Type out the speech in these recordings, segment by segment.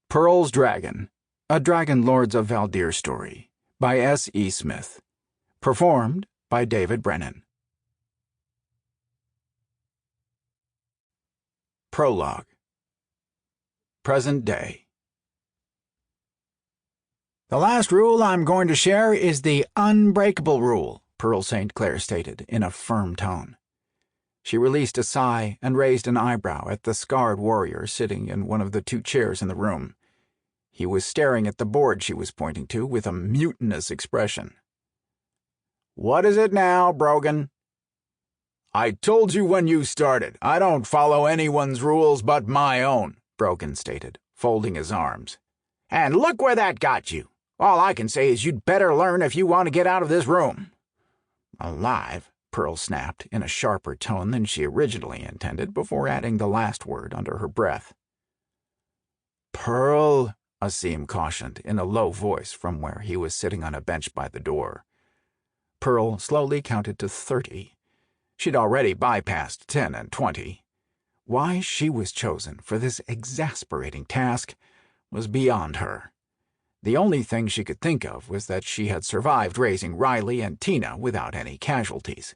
Pearl's Dragon, a Dragon Lords of Valdir story, by S.E. Smith. Performed by David Brenin. Prologue. Present day. "The last rule I'm going to share is the unbreakable rule," Pearl St. Clair stated in a firm tone. She released a sigh and raised an eyebrow at the scarred warrior sitting in one of the two chairs in the room. He was staring at the board she was pointing to with a mutinous expression. "What is it now, Brogan?" "I told you when you started. I don't follow anyone's rules but my own," Brogan stated, folding his arms. "And look where that got you. All I can say is you'd better learn if you want to get out of this room." "Alive," Pearl snapped in a sharper tone than she originally intended, before adding the last word under her breath. "Pearl," Asim cautioned in a low voice from where he was sitting on a bench by the door. Pearl slowly counted to 30. She'd already bypassed 10 and 20. Why she was chosen for this exasperating task was beyond her. The only thing she could think of was that she had survived raising Riley and Tina without any casualties.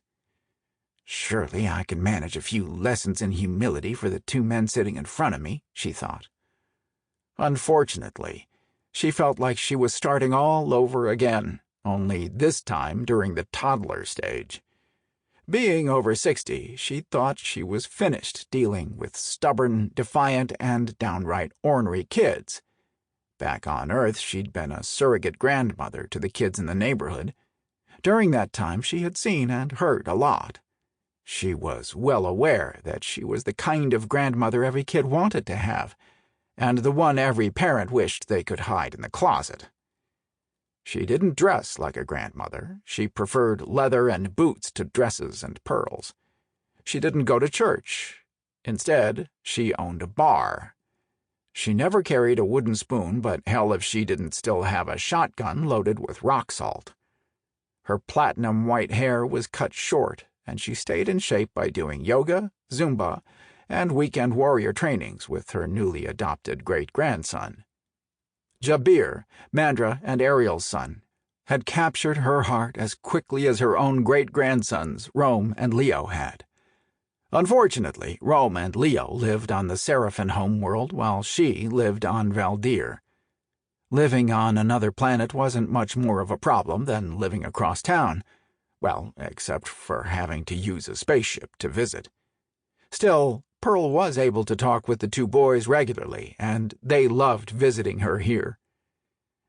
"Surely I can manage a few lessons in humility for the two men sitting in front of me," she thought. Unfortunately, she felt like she was starting all over again, only this time during the toddler stage. Being over 60, she thought she was finished dealing with stubborn, defiant, and downright ornery kids. Back on Earth, she'd been a surrogate grandmother to the kids in the neighborhood. During that time, she had seen and heard a lot. She was well aware that she was the kind of grandmother every kid wanted to have, and the one every parent wished they could hide in the closet. She didn't dress like a grandmother. She preferred leather and boots to dresses and pearls. She didn't go to church. Instead, she owned a bar. She never carried a wooden spoon, but hell if she didn't still have a shotgun loaded with rock salt. Her platinum white hair was cut short, and she stayed in shape by doing yoga, Zumba, and weekend warrior trainings with her newly adopted great-grandson. Jabir, Mandra and Ariel's son, had captured her heart as quickly as her own great-grandsons, Rome and Leo, had. Unfortunately, Rome and Leo lived on the Seraphin homeworld while she lived on Valdir. Living on another planet wasn't much more of a problem than living across town, well, except for having to use a spaceship to visit. Still, Pearl was able to talk with the two boys regularly, and they loved visiting her here.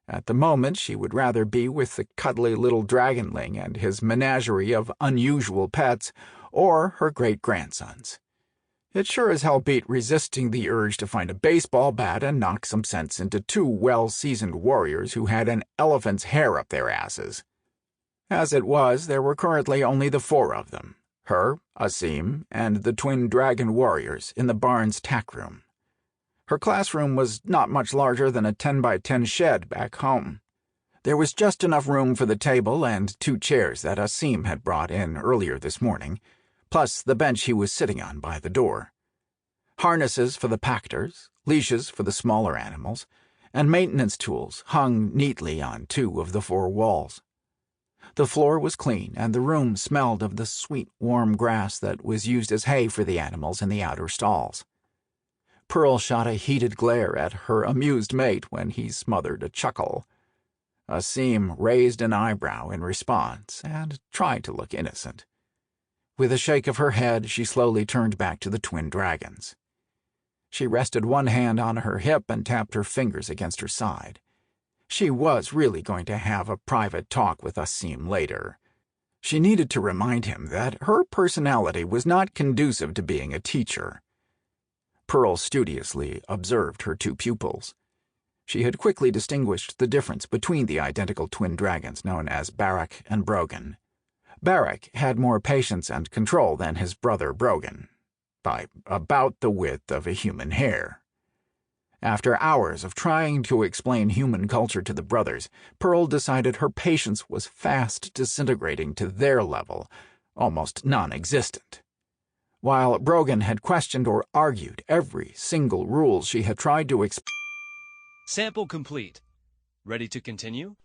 At the moment, she would rather be with the cuddly little dragonling and his menagerie of unusual pets, or her great-grandsons. It sure as hell beat resisting the urge to find a baseball bat and knock some sense into two well-seasoned warriors who had an elephant's hair up their asses. As it was, there were currently only the four of them. Her, Asim, and the twin dragon warriors in the barn's tack room. Her classroom was not much larger than a 10-by-10 shed back home. There was just enough room for the table and two chairs that Asim had brought in earlier this morning, plus the bench he was sitting on by the door. Harnesses for the pactors, leashes for the smaller animals, and maintenance tools hung neatly on two of the four walls. The floor was clean, and the room smelled of the sweet, warm grass that was used as hay for the animals in the outer stalls. Pearl shot a heated glare at her amused mate when he smothered a chuckle. Asim raised an eyebrow in response and tried to look innocent. With a shake of her head, she slowly turned back to the twin dragons. She rested one hand on her hip and tapped her fingers against her side. She was really going to have a private talk with Asim later. She needed to remind him that her personality was not conducive to being a teacher. Pearl studiously observed her two pupils. She had quickly distinguished the difference between the identical twin dragons known as Barak and Brogan. Barak had more patience and control than his brother Brogan, by about the width of a human hair. After hours of trying to explain human culture to the brothers, Pearl decided her patience was fast disintegrating to their level, almost non-existent. While Brogan had questioned or argued every single rule she had tried to explain, Sample complete. Ready to continue?